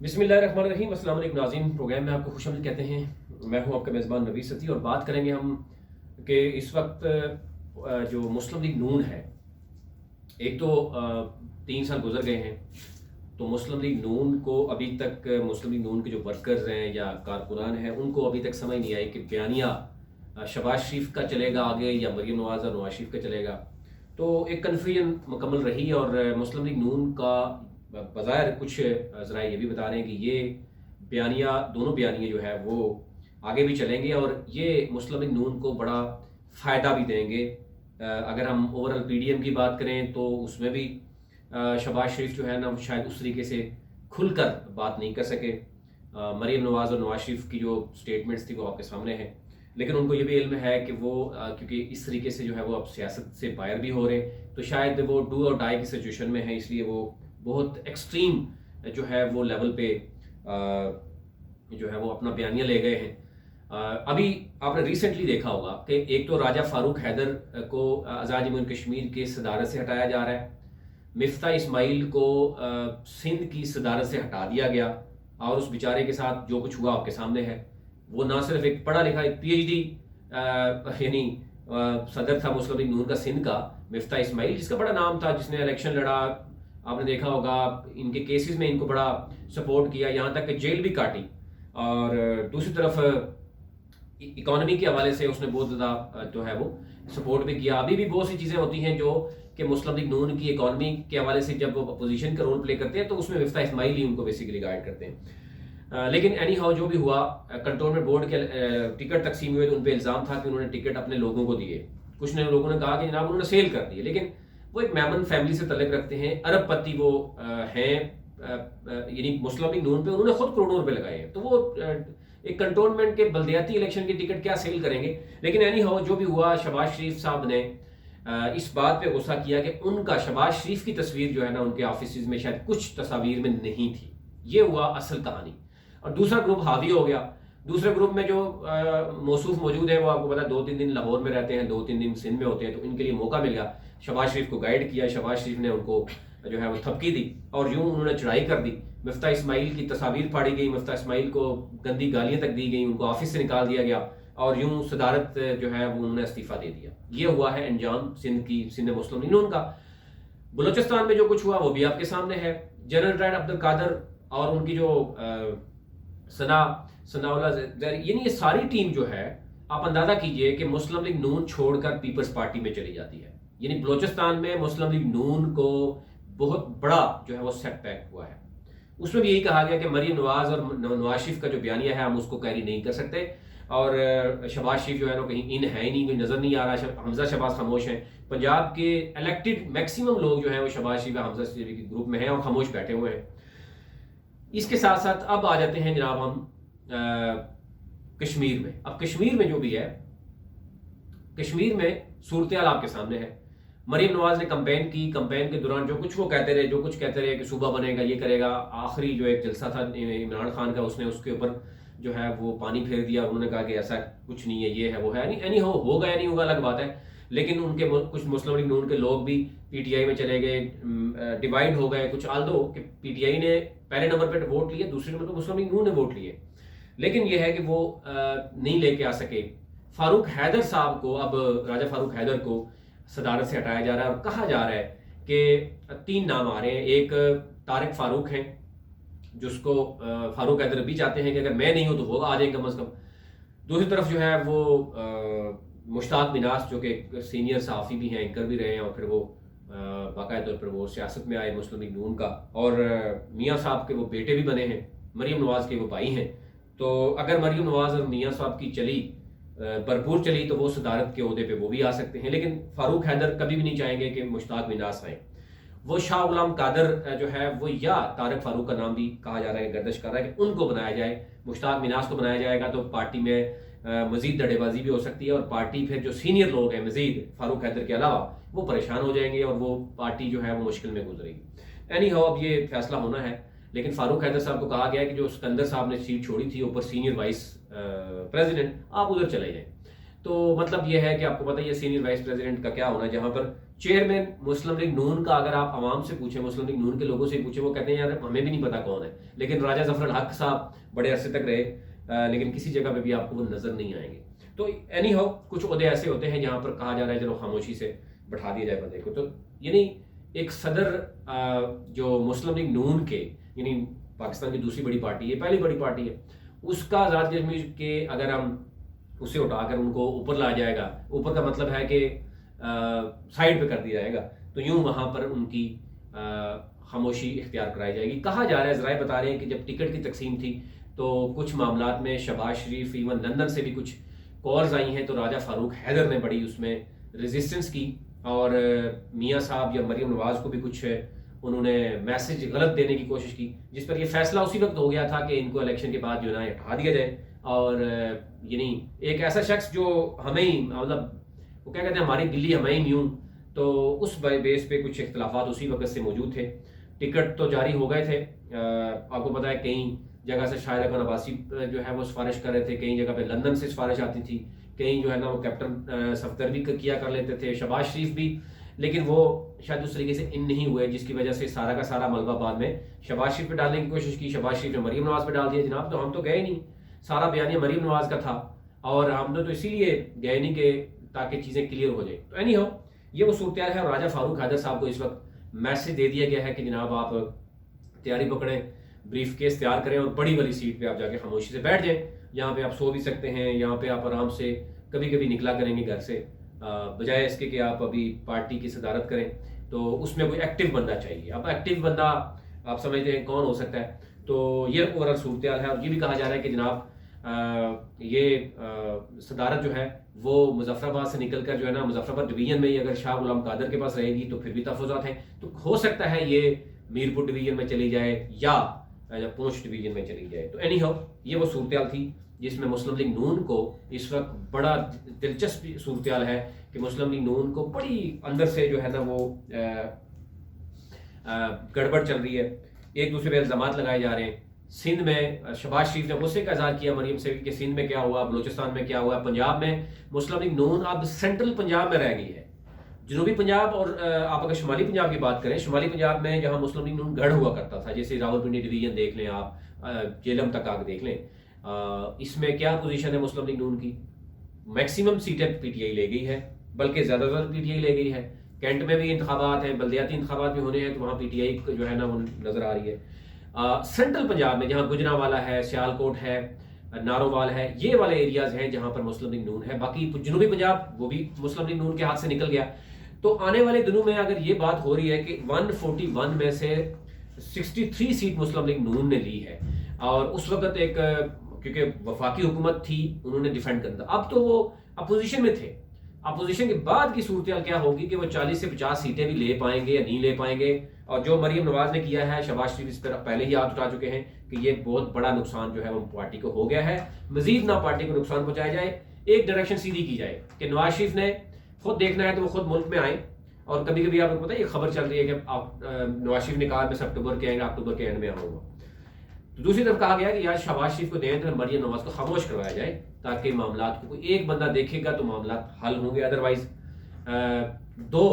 بسم اللہ الرحمن الرحیم۔ السلام علیکم ناظرین، پروگرام میں آپ کو خوش آمدید کہتے ہیں۔ میں ہوں آپ کا میزبان نوید ستی، اور بات کریں گے ہم کہ اس وقت جو مسلم لیگ نون ہے، ایک تو 3 سال گزر گئے ہیں، تو مسلم لیگ نون کو ابھی تک مسلم لیگ نون کے جو ورکرز ہیں یا کارکنان ہیں ان کو ابھی تک سمجھ نہیں آئی کہ بیانیہ شہباز شریف کا چلے گا آگے یا مریم نواز اور نواز شریف کا چلے گا۔ تو ایک کنفیوژن مکمل رہی، اور مسلم لیگ نون کا بظاہر کچھ ذرائع یہ بھی بتا رہے ہیں کہ یہ بیانیہ، دونوں بیانیے جو ہے وہ آگے بھی چلیں گے، اور یہ مسلم لیگ نون کو بڑا فائدہ بھی دیں گے۔ اگر ہم اوورال پی ڈی ایم کی بات کریں تو اس میں بھی شہباز شریف جو ہے نا شاید اس طریقے سے کھل کر بات نہیں کر سکے۔ مریم نواز اور نواز شریف کی جو سٹیٹمنٹس تھی وہ آپ کے سامنے ہیں، لیکن ان کو یہ بھی علم ہے کہ وہ کیونکہ اس طریقے سے جو ہے وہ اب سیاست سے باہر بھی ہو رہے، تو شاید وہ ڈو اور ڈائی کی سچویشن میں ہیں، اس لیے وہ بہت ایکسٹریم جو ہے وہ لیول پہ جو ہے وہ اپنا بیانیہ لے گئے ہیں۔ ابھی آپ نے ریسنٹلی دیکھا ہوگا کہ ایک تو راجہ فاروق حیدر کو آزاد جمہوریہ کشمیر کے صدارت سے ہٹایا جا رہا ہے، مفتاح اسماعیل کو سندھ کی صدارت سے ہٹا دیا گیا، اور اس بیچارے کے ساتھ جو کچھ ہوا آپ کے سامنے ہے۔ وہ نہ صرف ایک پڑھا لکھا ایک پی ایچ ڈی یعنی صدر تھا مسلم لیگ نون کا سندھ کا، مفتاح اسماعیل، جس کا بڑا نام تھا، جس نے الیکشن لڑا، آپ نے دیکھا ہوگا ان کے کیسز میں ان کو بڑا سپورٹ کیا، یہاں تک کہ جیل بھی کاٹی، اور دوسری طرف اکانومی کے حوالے سے اس نے بہت زیادہ جو ہے وہ سپورٹ بھی کیا۔ ابھی بھی بہت سی چیزیں ہوتی ہیں جو کہ مسلم لیگ نون کی اکانومی کے حوالے سے جب وہ اپوزیشن کا رول پلے کرتے ہیں تو اس میں مفتاح اسماعیل ہی ان کو بیسیکلی گائیڈ کرتے ہیں۔ لیکن اینی ہاؤ جو بھی ہوا، کنٹونمنٹ بورڈ کے ٹکٹ تقسیم ہوئے تو ان پہ الزام تھا کہ انہوں نے ٹکٹ اپنے لوگوں کو دیے، کچھ نے لوگوں نے کہا کہ جناب انہوں نے سیل کر دیے، لیکن وہ ایک میمن فیملی سے تعلق رکھتے ہیں، ارب پتی وہ ہیں، یعنی مسلم لیگ نون پہ انہوں نے خود کروڑوں روپے لگائے ہیں، تو وہ ایک کنٹونمنٹ کے بلدیاتی الیکشن کی ٹکٹ کیا سیل کریں گے۔ لیکن اینی ہاؤ جو بھی ہوا، شہباز شریف صاحب نے اس بات پہ غصہ کیا کہ ان کا شہباز شریف کی تصویر جو ہے نا ان کے آفیسز میں شاید کچھ تصاویر میں نہیں تھی، یہ ہوا اصل کہانی۔ اور دوسرا گروپ حاوی ہو گیا، دوسرے گروپ میں جو موصوف موجود ہیں وہ آپ کو پتا 2-3 دن لاہور میں رہتے ہیں، 2-3 دن سندھ میں ہوتے ہیں، تو ان کے لیے موقع مل گیا، شہباز شریف کو گائیڈ کیا، شہباز شریف نے ان کو جو ہے وہ تھپکی دی، اور یوں انہوں نے چڑھائی کر دی۔ مفتاح اسماعیل کی تصاویر پھاڑی گئی، مفتاح اسماعیل کو گندی گالیاں تک دی گئیں، ان کو آفس سے نکال دیا گیا، اور یوں صدارت جو ہے وہ انہوں نے استعفیٰ دے دیا۔ یہ ہوا ہے انجام سندھ مسلم لیگ نون کا۔ بلوچستان میں جو کچھ ہوا وہ بھی آپ کے سامنے ہے۔ جنرل ریٹائرڈ عبد القادر اور ان کی جو ثناء اللہ، یعنی یہ ساری ٹیم جو ہے، آپ اندازہ کیجئے کہ مسلم لیگ نون چھوڑ کر پیپلز پارٹی میں چلی جاتی ہے، یعنی بلوچستان میں مسلم لیگ نون کو بہت بڑا جو ہے وہ سیٹ بیک ہوا ہے۔ اس میں بھی یہی کہا گیا کہ مریم نواز اور نواز شریف کا جو بیانیہ ہے ہم اس کو کیری نہیں کر سکتے، اور شہباز شریف جو ہے نا کہیں ان ہے ہی نہیں، کوئی نظر نہیں آ رہا، حمزہ شہباز خاموش ہیں، پنجاب کے الیکٹڈ میکسیمم لوگ جو ہیں وہ شہباز شریف اور حمزہ شریف کے گروپ میں ہیں اور خاموش بیٹھے ہوئے ہیں۔ اس کے ساتھ ساتھ اب آ جاتے ہیں جناب ہم کشمیر میں۔ اب کشمیر میں جو بھی ہے، کشمیر میں صورتحال آپ کے سامنے ہے۔ مریم نواز نے کمپین کی، کمپین کے دوران جو کچھ وہ کہتے رہے کہ صوبہ بنے گا، یہ کرے گا، آخری جو ایک جلسہ تھا عمران خان کا، اس نے اس کے اوپر جو ہے وہ پانی پھیر دیا، انہوں نے کہا کہ ایسا کچھ نہیں ہے، یہ ہے وہ ہے نہیں، اینی ہوگا یا نہیں ہوگا الگ بات ہے، لیکن ان کے کچھ مسلم لیگ نون کے لوگ بھی پی ٹی آئی میں چلے گئے، ڈیوائڈ ہو گئے کچھ، آلدو کہ پی ٹی آئی نے پہلے نمبر پہ ووٹ لیے، دوسرے نمبر پہ مسلم لیگ نون نے ووٹ لیے، لیکن یہ ہے کہ وہ نہیں لے کے آ سکے۔ فاروق حیدر صاحب کو، اب راجہ فاروق حیدر کو صدارت سے ہٹایا جا رہا ہے، اور کہا جا رہا ہے کہ 3 نام آ رہے ہیں۔ ایک طارق فاروق ہیں، جس کو فاروق حیدر بھی چاہتے ہیں کہ اگر میں نہیں ہوں تو وہ آ جائیں کم از کم۔ دوسری طرف جو ہے وہ مشتاق مناس، جو کہ ایک سینئر صحافی بھی ہیں، اینکر بھی رہے ہیں، اور پھر وہ باقاعدہ طور پر وہ سیاست میں آئے مسلم لیگ نون کا، اور میاں صاحب کے وہ بیٹے بھی بنے ہیں، مریم نواز کے وہ بھائی ہیں۔ تو اگر مریم نواز اور میاں صاحب کی چلی بھرپور چلی تو وہ صدارت کے عہدے پہ وہ بھی آ سکتے ہیں، لیکن فاروق حیدر کبھی بھی نہیں چاہیں گے کہ مشتاق مناس آئیں۔ وہ شاہ غلام قادر جو ہے وہ، یا طارق فاروق کا نام بھی کہا جا رہا ہے، گردش کر رہا ہے کہ ان کو بنایا جائے، مشتاق مناس کو بنایا جائے گا تو پارٹی میں مزید دڑے بازی بھی ہو سکتی ہے، اور پارٹی پھر جو سینئر لوگ ہیں مزید فاروق حیدر کے علاوہ وہ پریشان ہو جائیں گے، اور وہ پارٹی جو ہے وہ مشکل میں گزرے گی۔ اینی ہاؤ اب یہ فیصلہ ہونا ہے، لیکن فاروق حیدر صاحب کو کہا گیا ہے کہ جو اسکندر صاحب نے سیٹ چھوڑی تھی اوپر سینئر وائس پریزیڈنٹ، آپ ادھر چلے جائیں۔ تو مطلب یہ ہے کہ آپ کو پتہ ہے سینئر وائس پریزیڈنٹ کا کیا ہونا ہے، جہاں پر چیئرمین مسلم لیگ نون کا اگر آپ عوام سے پوچھیں، مسلم لیگ نون کے لوگوں سے پوچھیں، وہ کہتے ہیں یار ہمیں بھی نہیں پتا کون ہے، لیکن راجہ ظفر الحق صاحب بڑے عرصے تک رہے، لیکن کسی جگہ پہ بھی آپ کو وہ نظر نہیں آئیں گے. تو اینی ہاؤ کچھ عہدے ایسے ہوتے ہیں جہاں پر کہا جا رہا ہے چلو خاموشی سے بٹھا دیا جائے بندے کو. تو یعنی ایک صدر جو مسلم لیگ نون کے، یعنی پاکستان کی دوسری بڑی پارٹی ہے، پہلی بڑی پارٹی ہے، اس کا ذات کشمیر کے اگر ہم اسے اٹھا کر ان کو اوپر لا جائے گا، اوپر کا مطلب ہے کہ سائڈ پہ کر دیا جائے گا، تو یوں وہاں پر ان کی خاموشی اختیار کرائی جائے گی. کہا جا رہا ہے، ذرائع بتا رہے ہیں کہ جب ٹکٹ کی تقسیم تھی تو کچھ معاملات میں شہباز شریف، ایون لندن سے بھی کچھ کالز آئی ہیں، تو راجہ فاروق حیدر نے بڑی اس میں ریزسٹنس کی، اور میاں صاحب یا مریم نواز کو بھی کچھ انہوں نے میسج غلط دینے کی کوشش کی، جس پر یہ فیصلہ اسی وقت ہو گیا تھا کہ ان کو الیکشن کے بعد جو ہے نا ہٹا دیا جائے. اور یعنی ایک ایسا شخص جو ہمیں ہی مطلب وہ کیا کہتے ہیں ہماری دلی ہمیں ہی نیوں، تو اس بیس پہ کچھ اختلافات اسی وقت سے موجود تھے. ٹکٹ تو جاری ہو گئے تھے، آپ کو پتا ہے کئی جگہ سے شاہد خان عباسی جو ہے وہ سفارش کر رہے تھے، کئی جگہ پہ لندن سے سفارش آتی تھی، کہیں جو ہے نا وہ کیپٹن صفدر بھی کیا کر لیتے تھے، شہباز شریف بھی، لیکن وہ شاید اس طریقے سے ان نہیں ہوئے، جس کی وجہ سے سارا کا سارا ملبہ بعد میں شہباز شریف پہ ڈالنے کی کوشش کی. شہباز شریف نے مریم نواز پہ ڈال دیا. جناب تو ہم تو گئے نہیں، سارا بیانیہ مریم نواز کا تھا، اور ہم نے تو اسی لیے گئے نہیں کہ تاکہ چیزیں کلیئر ہو جائیں. تو اینی ہو یہ وہ صورتحال ہے، اور راجہ فاروق حیدر صاحب کو اس وقت میسج دے دیا گیا ہے کہ جناب آپ تیاری پکڑیں، بریف کیس تیار کریں، اور بڑی والی سیٹ پہ آپ جا کے خاموشی سے بیٹھ جائیں. یہاں پہ آپ سو بھی سکتے ہیں، یہاں پہ آپ آرام سے کبھی کبھی نکلا کریں گے گھر سے، بجائے اس کے کہ آپ ابھی پارٹی کی صدارت کریں. تو اس میں کوئی ایکٹیو بندہ چاہیے. اب ایکٹیو بندہ آپ سمجھتے ہیں کون ہو سکتا ہے؟ تو یہ اوورآل صورتحال ہے. اور یہ بھی کہا جا رہا ہے کہ جناب یہ صدارت جو ہے وہ مظفر آباد سے نکل کر جو ہے نا مظفر آباد ڈویژن میں ہی اگر شاہ غلام قادر کے پاس رہے گی تو پھر بھی تحفظات ہیں. تو ہو سکتا ہے یہ میرپور ڈویژن میں چلی جائے یا پونچھ ڈویژن میں چلی جائے. تو اینی ہاؤ یہ وہ صورتحال تھی جس میں مسلم لیگ نون کو اس وقت بڑا دلچسپ صورتحال ہے کہ مسلم لیگ نون کو بڑی اندر سے جو ہے نا وہ گڑبڑ چل رہی ہے، ایک دوسرے پہ الزامات لگائے جا رہے ہیں. سندھ میں شہباز شریف نے غصے کا اظہار کیا مریم سے کہ سندھ میں کیا ہوا، بلوچستان میں کیا ہوا. پنجاب میں مسلم لیگ نون اب سینٹرل پنجاب میں رہ گئی ہے. جنوبی پنجاب اور آپ اگر شمالی پنجاب کی بات کریں، شمالی پنجاب میں جہاں مسلم لیگ نون گڑھ ہوا کرتا تھا، جیسے راولپنڈی ڈویژن دیکھ لیں آپ، جیلم تک آ کے دیکھ لیں، اس میں کیا پوزیشن ہے مسلم لیگ نون کی؟ میکسیمم سیٹیں پی ٹی آئی لے گئی ہے، بلکہ زیادہ تر پی ٹی آئی لے گئی ہے. کینٹ میں بھی انتخابات ہیں، بلدیاتی انتخابات بھی ہونے ہیں، تو وہاں پی ٹی آئی جو ہے نا وہ نظر آ رہی ہے. سینٹرل پنجاب میں جہاں گجرانوالہ ہے، سیالکوٹ ہے، نارووال ہے، یہ والے ایریاز ہیں جہاں پر مسلم لیگ نون ہے. باقی جنوبی پنجاب وہ بھی مسلم لیگ نون کے ہاتھ سے نکل گیا. تو آنے والے دنوں میں اگر یہ بات ہو رہی ہے کہ 141 میں سے 63 سیٹ مسلم لیگ نون نے لی ہے، اور اس وقت ایک کیونکہ وفاقی حکومت تھی انہوں نے ڈیفینڈ کرنا تھا، اب تو وہ اپوزیشن میں تھے. اپوزیشن کے بعد کی صورتحال کیا ہوگی کہ وہ 40 سے 50 سیٹیں بھی لے پائیں گے یا نہیں لے پائیں گے. اور جو مریم نواز نے کیا ہے، شہباز شریف اس پر پہلے ہی ہاتھ اٹھا چکے ہیں کہ یہ بہت بڑا نقصان جو ہے وہ پارٹی کو ہو گیا ہے. مزید نہ پارٹی کو نقصان پہنچایا جائے، ایک ڈائریکشن سیدھی کی جائے کہ نواز شریف نے خود دیکھنا ہے تو وہ خود ملک میں آئیں. اور کبھی کبھی آپ کو پتہ ہے یہ خبر چل رہی ہے کہ آپ نواز شریف نے کہا میں سپٹمبر کے اکتوبر کے اینڈ میں آؤں گا. دوسری طرف کہا گیا کہ یار شہباز شریف کو دیں تو مریم نواز کو خاموش کروایا جائے تاکہ معاملات کو کوئی ایک بندہ دیکھے گا تو معاملات حل ہوں گے. ادروائز دو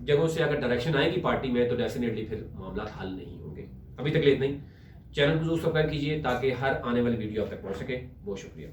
جگہوں سے اگر ڈائریکشن آئے گی پارٹی میں تو ڈیفینیٹلی پھر معاملات حل نہیں ہوں گے. ابھی تک لیٹ نہیں. چینل کو ضرور سبسکرائب کیجیے تاکہ ہر آنے والی ویڈیو آپ تک پہنچ سکے. بہت شکریہ.